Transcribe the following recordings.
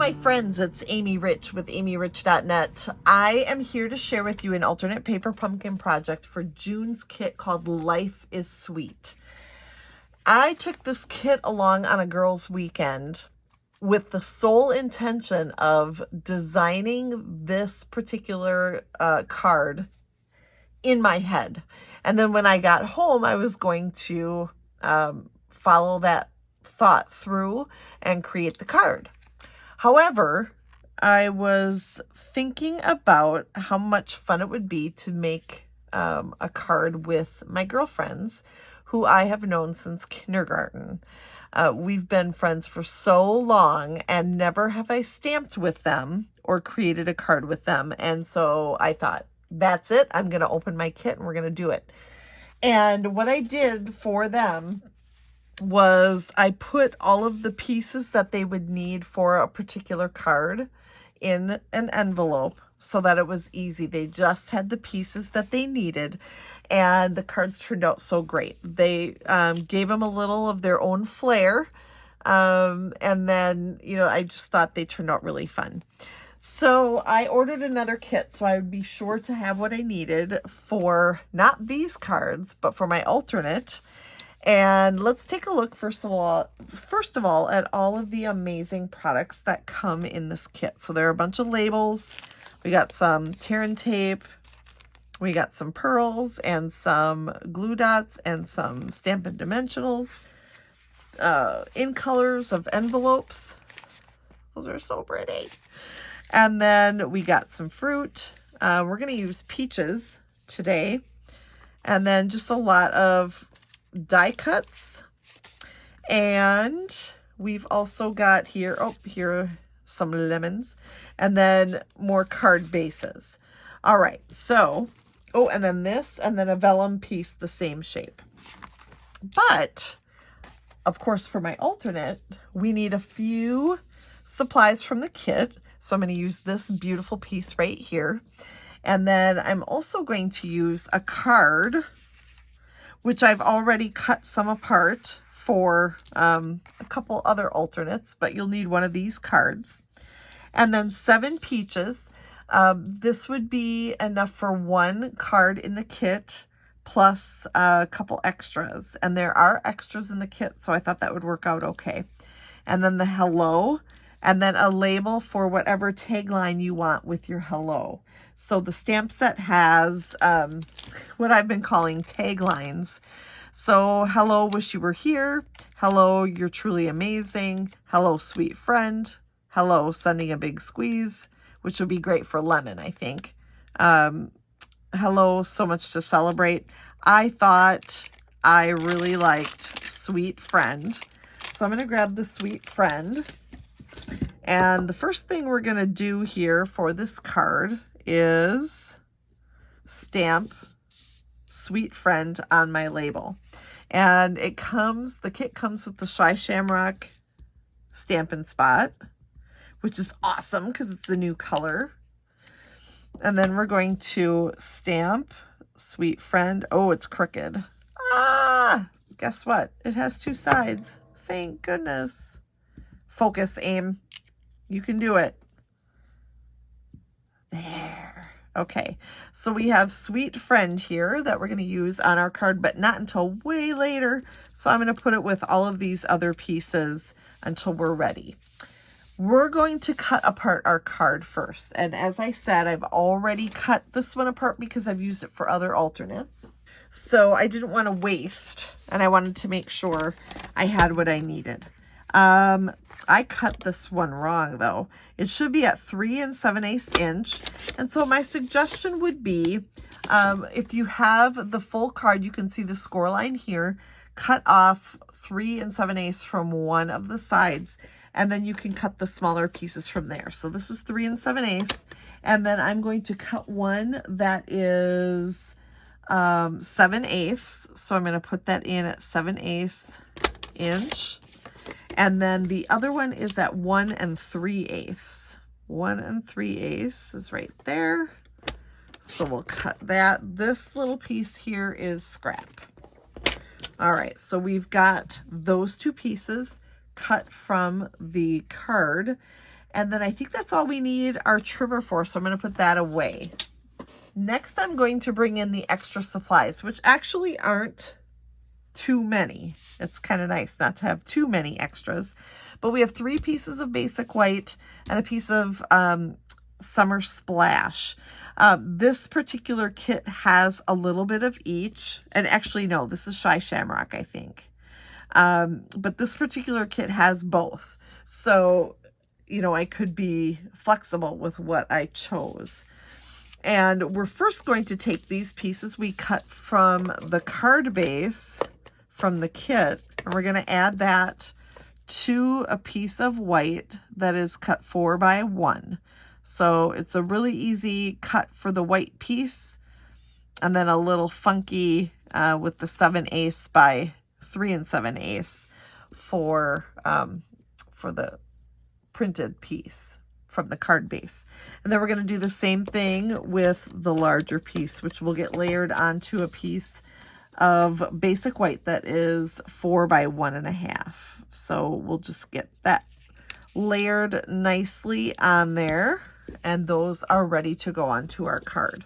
my friends, it's Amy Rich with amyrich.net. I am here to share with you an alternate paper pumpkin project for June's kit called Life is Sweet. I took this kit along on a girls' weekend with the sole intention of designing this particular card in my head. And then when I got home, I was going to follow that thought through and create the card. However, I was thinking about how much fun it would be to make a card with my girlfriends who I have known since kindergarten. We've been friends for so long and never have I stamped with them or created a card with them. And so I thought, that's it. I'm going to open my kit and we're going to do it. And what I did for them was I put all of the pieces that they would need for a particular card in an envelope so that it was easy. They just had the pieces that they needed, and the cards turned out so great. They gave them a little of their own flair, and then, you know, I just thought they turned out really fun. So I ordered another kit so I would be sure to have what I needed for not these cards, but for my alternate. And let's take a look first of all at all of the amazing products that come in this kit. So there are a bunch of labels. We got some tear and tape. We got some pearls and some glue dots and some Stampin' Dimensionals. In colors of envelopes. Those are so pretty. And then we got some fruit. We're going to use peaches today. And then just a lot of die cuts, and we've also got here are some lemons, and then more card bases. All right, so and then this, and then a vellum piece the same shape. But of course, for my alternate, we need a few supplies from the kit, so I'm going to use this beautiful piece right here, and then I'm also going to use a card which I've already cut some apart for a couple other alternates, but you'll need one of these cards. And then 7 peaches. This would be enough for one card in the kit, plus a couple extras. And there are extras in the kit, so I thought that would work out okay. And then the hello, and then a label for whatever tagline you want with your hello. So the stamp set has what I've been calling taglines. So hello, wish you were here. Hello, you're truly amazing. Hello, sweet friend. Hello, sending a big squeeze, which would be great for lemon, I think. Hello, so much to celebrate. I thought I really liked sweet friend. So I'm going to grab the sweet friend. And the first thing we're going to do here for this card is stamp sweet friend on my label. And the kit comes with the Shy Shamrock Stampin' Spot, which is awesome because it's a new color. And then we're going to stamp sweet friend. Oh, it's crooked. Guess what? It has 2 sides. Thank goodness. Focus, aim. You can do it. There. Okay, so we have sweet friend here that we're going to use on our card, but not until way later. So I'm going to put it with all of these other pieces until we're ready. We're going to cut apart our card first. And as I said, I've already cut this one apart because I've used it for other alternates. So I didn't want to waste, and I wanted to make sure I had what I needed. I cut this one wrong though. It should be at 3 7/8 inch. And so my suggestion would be, if you have the full card, you can see the score line here, cut off 3 7/8 from one of the sides, and then you can cut the smaller pieces from there. So this is 3 7/8, and then I'm going to cut one that is 7/8. So I'm going to put that in at 7/8 inch. And then the other one is at 1 3/8. 1 3/8 is right there. So we'll cut that. This little piece here is scrap. All right, so we've got those 2 pieces cut from the card. And then I think that's all we need our trimmer for, so I'm going to put that away. Next, I'm going to bring in the extra supplies, which actually aren't too many. It's kind of nice not to have too many extras. But we have 3 pieces of basic white and a piece of Summer Splash. This particular kit has a little bit of each. And actually, no, this is Shy Shamrock, I think. But this particular kit has both. So, you know, I could be flexible with what I chose. And we're first going to take these pieces we cut from the card base from the kit, and we're going to add that to a piece of white that is cut 4 by 1. So it's a really easy cut for the white piece, and then a little funky with the 7/8 by 3 7/8 for the printed piece from the card base. And then we're going to do the same thing with the larger piece, which will get layered onto a piece of basic white that is 4 by 1.5. So we'll just get that layered nicely on there, and those are ready to go onto our card.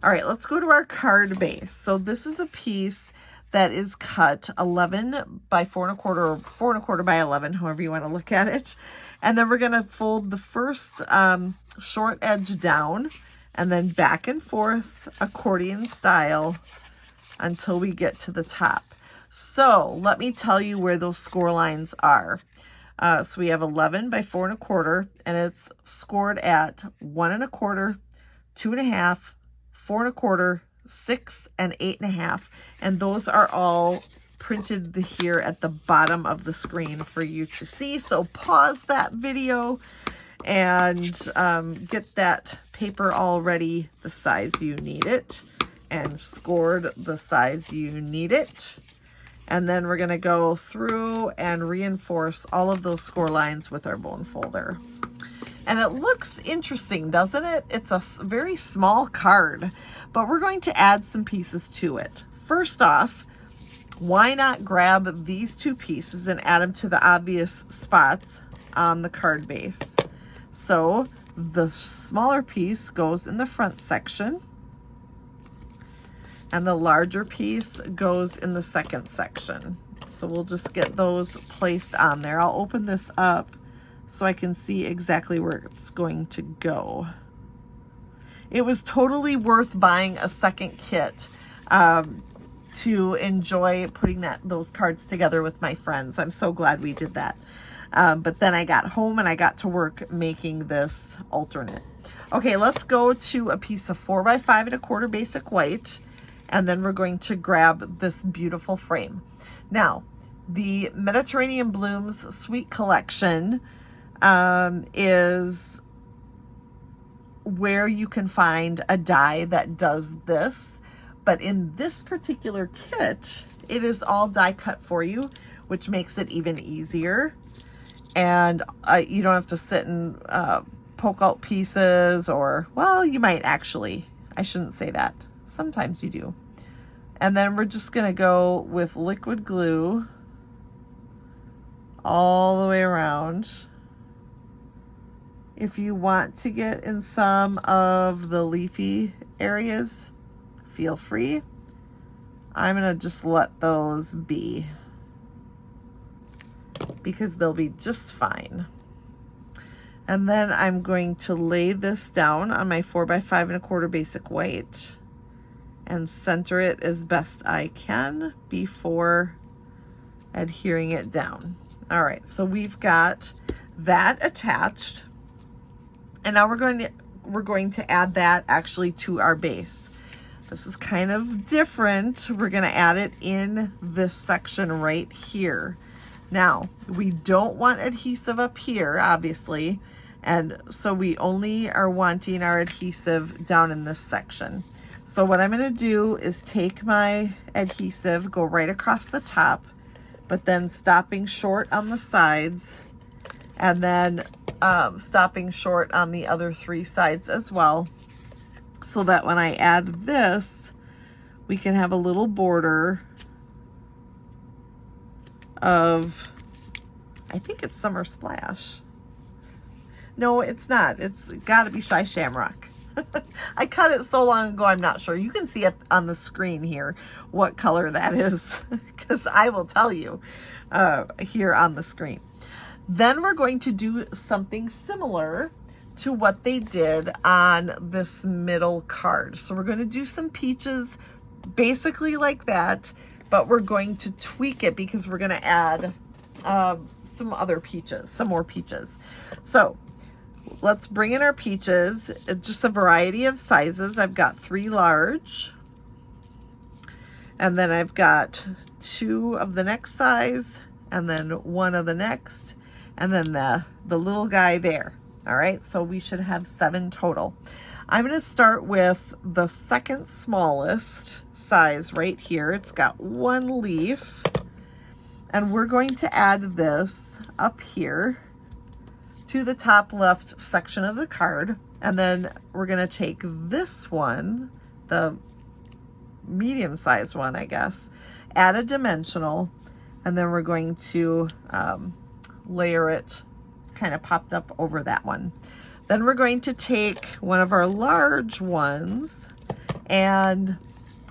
All right, let's go to our card base. So this is a piece that is cut 11 by 4 1/4 or 4 1/4 by 11, however you want to look at it. And then we're going to fold the first short edge down and then back and forth accordion style until we get to the top. So let me tell you where those score lines are. So we have 11 by 4 1/4, and it's scored at 1 1/4, 2 1/2, 4 1/4, 6, and 8.5. And those are all printed here at the bottom of the screen for you to see. So pause that video and get that paper all ready the size you need it, and scored the size you need it. And then we're going to go through and reinforce all of those score lines with our bone folder. And it looks interesting, doesn't it? It's a very small card, but we're going to add some pieces to it. First off, why not grab these 2 pieces and add them to the obvious spots on the card base? So the smaller piece goes in the front section, and the larger piece goes in the second section. So we'll just get those placed on there. I'll open this up so I can see exactly where it's going to go. It was totally worth buying a second kit to enjoy putting those cards together with my friends. I'm so glad we did that. But then I got home and I got to work making this alternate. Okay, let's go to a piece of 4 by 5 1/4 basic white, and then we're going to grab this beautiful frame. Now, the Mediterranean Blooms Sweet Collection is where you can find a die that does this. But in this particular kit, it is all die cut for you, which makes it even easier. And you don't have to sit and poke out pieces, or, well, you might actually. I shouldn't say that. Sometimes you do. And then we're just going to go with liquid glue all the way around. If you want to get in some of the leafy areas, feel free. I'm going to just let those be, because they'll be just fine. And then I'm going to lay this down on my 4 by 5 1/4 basic white and center it as best I can before adhering it down. All right, so we've got that attached, and now we're going to add that actually to our base. This is kind of different. We're going to add it in this section right here. Now, we don't want adhesive up here, obviously, and so we only are wanting our adhesive down in this section. So what I'm going to do is take my adhesive, go right across the top, but then stopping short on the sides, and then stopping short on the other 3 sides as well, so that when I add this, we can have a little border of, I think it's Summer Splash. No, it's not. It's got to be Shy Shamrock. I cut it so long ago, I'm not sure. You can see it on the screen here what color that is, because I will tell you here on the screen. Then we're going to do something similar to what they did on this middle card. So we're going to do some peaches basically like that, but we're going to tweak it because we're going to add some other peaches, some more peaches. So let's bring in our peaches, just a variety of sizes. I've got 3 large, and then I've got 2 of the next size, and then 1 of the next, and then the little guy there. All right, so we should have 7 total. I'm going to start with the second smallest size right here. It's got 1 leaf, and we're going to add this up here to the top left section of the card, and then we're going to take this one, the medium sized one, I guess, add a dimensional, and then we're going to layer it kind of popped up over that one. Then we're going to take one of our large ones, and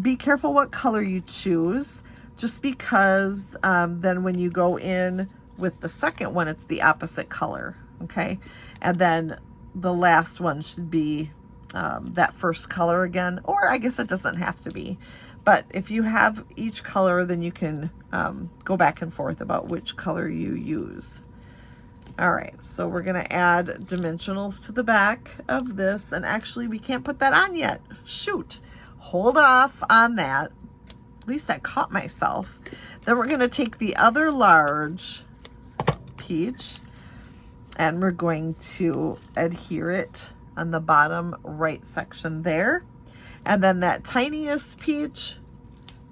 be careful what color you choose, just because then when you go in with the second one, it's the opposite color. Okay, and then the last one should be that first color again, or I guess it doesn't have to be, but if you have each color, then you can go back and forth about which color you use. All right, so we're gonna add dimensionals to the back of this, and actually we can't put that on yet. Shoot, hold off on that. At least I caught myself. Then we're gonna take the other large peach, and we're going to adhere it on the bottom right section there. And then that tiniest peach,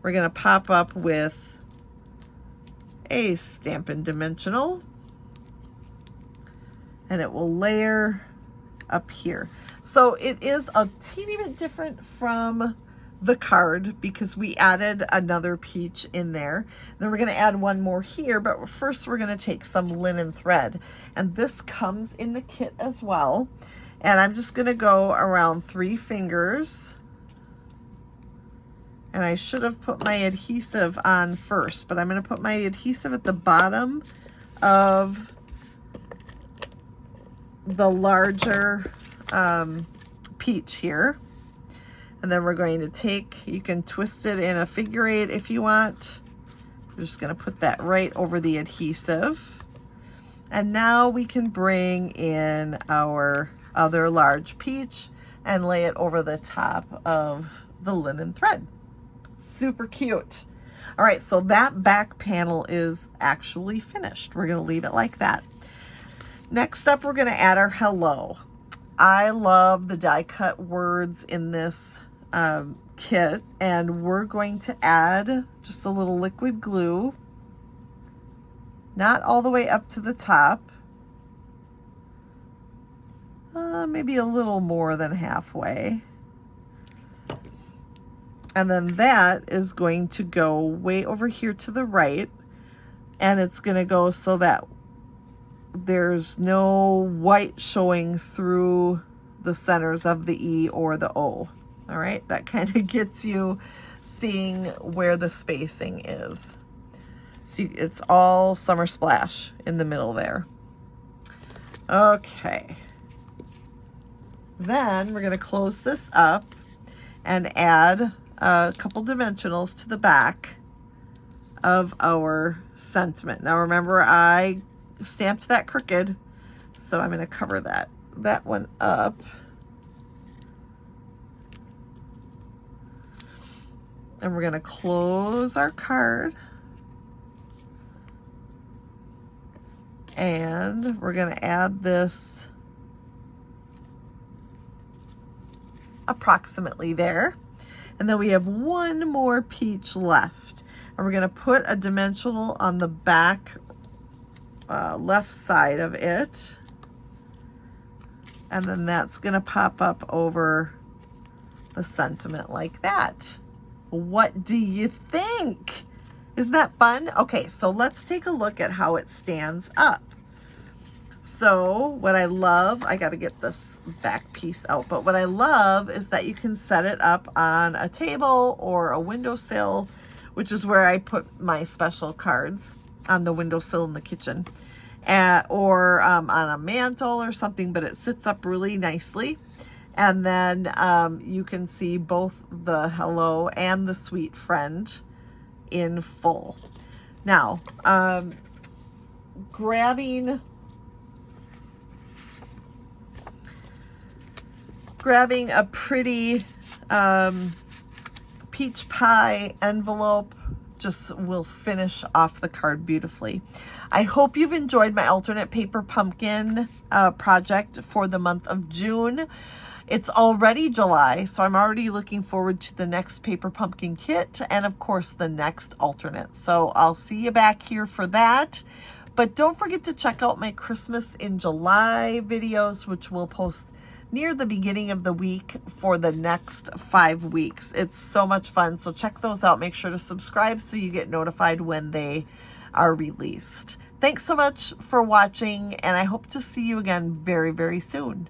we're gonna pop up with a Stampin' Dimensional, and it will layer up here. So it is a teeny bit different from the card because we added another peach in there. Then we're going to add one more here, but first we're going to take some linen thread, and this comes in the kit as well. And I'm just going to go around 3 fingers, and I should have put my adhesive on first, but I'm going to put my adhesive at the bottom of the larger peach here. And then we're going to take, you can twist it in a figure 8 if you want. We're just going to put that right over the adhesive. And now we can bring in our other large peach and lay it over the top of the linen thread. Super cute. All right, so that back panel is actually finished. We're going to leave it like that. Next up, we're going to add our hello. I love the die cut words in this kit, and we're going to add just a little liquid glue, not all the way up to the top, maybe a little more than halfway. And then that is going to go way over here to the right, and it's going to go so that there's no white showing through the centers of the E or the O. All right, that kind of gets you seeing where the spacing is. So it's all Summer Splash in the middle there. Okay. Then we're going to close this up and add a couple dimensionals to the back of our sentiment. Now remember, I stamped that crooked, so I'm going to cover that one up. And we're going to close our card, and we're going to add this approximately there. And then we have one more peach left, and we're going to put a dimensional on the back left side of it, and then that's going to pop up over the sentiment like that. What do you think? Isn't that fun? Okay, so let's take a look at how it stands up. So what I love, I got to get this back piece out, but what I love is that you can set it up on a table or a windowsill, which is where I put my special cards, on the windowsill in the kitchen, or on a mantle or something, but it sits up really nicely. And then you can see both the hello and the sweet friend in full. Now, grabbing a pretty peach pie envelope just will finish off the card beautifully. I hope you've enjoyed my alternate paper pumpkin project for the month of June. It's already July, so I'm already looking forward to the next paper pumpkin kit and of course the next alternate. So I'll see you back here for that. But don't forget to check out my Christmas in July videos, which we'll post near the beginning of the week for the next 5 weeks. It's so much fun. So check those out. Make sure to subscribe so you get notified when they are released. Thanks so much for watching, and I hope to see you again very, very soon.